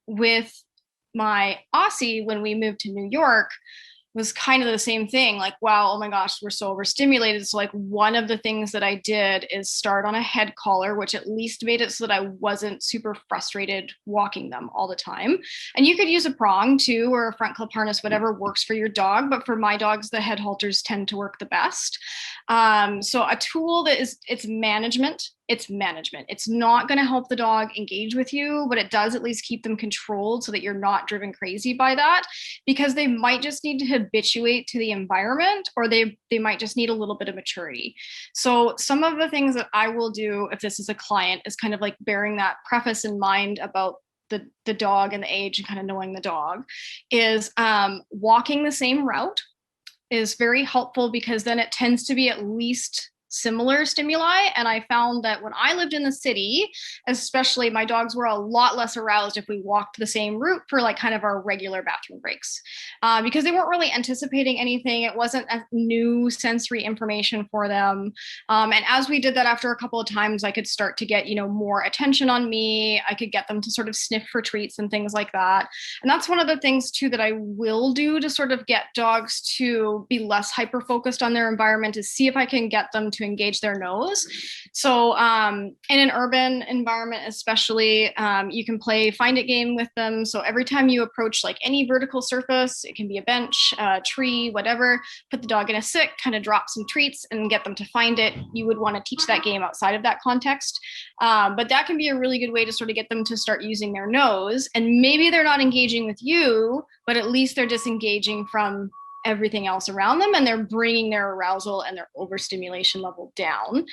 with my Aussie when we moved to New York was kind of the same thing. Like, wow, oh my gosh, we're so overstimulated. So, like, one of the things that I did is start on a head collar, which at least made it so that I wasn't super frustrated walking them all the time. And you could use a prong too, or a front clip harness, whatever works for your dog. But for my dogs, the head halters tend to work the best. So, a tool that is it's management. It's management. It's not going to help the dog engage with you, but it does at least keep them controlled so that you're not driven crazy by that, because they might just need to habituate to the environment, or they might just need a little bit of maturity. So some of the things that I will do if this is a client is kind of like bearing that preface in mind about the dog and the age and kind of knowing the dog is walking the same route is very helpful, because then it tends to be at least similar stimuli. And I found that when I lived in the city, especially, my dogs were a lot less aroused if we walked the same route for like kind of our regular bathroom breaks, because they weren't really anticipating anything. It wasn't a new sensory information for them. And as we did that after a couple of times, I could start to get, more attention on me. I could get them to sort of sniff for treats and things like that. And that's one of the things too that I will do to sort of get dogs to be less hyper focused on their environment, is see if I can get them to engage their nose. So in an urban environment, especially, you can play find it game with them. So every time you approach like any vertical surface, it can be a bench, a tree, whatever, put the dog in a sit, kind of drop some treats and get them to find it. You would want to teach that game outside of that context. But that can be a really good way to sort of get them to start using their nose. And maybe they're not engaging with you, but at least they're disengaging from everything else around them, and they're bringing their arousal and their overstimulation level down.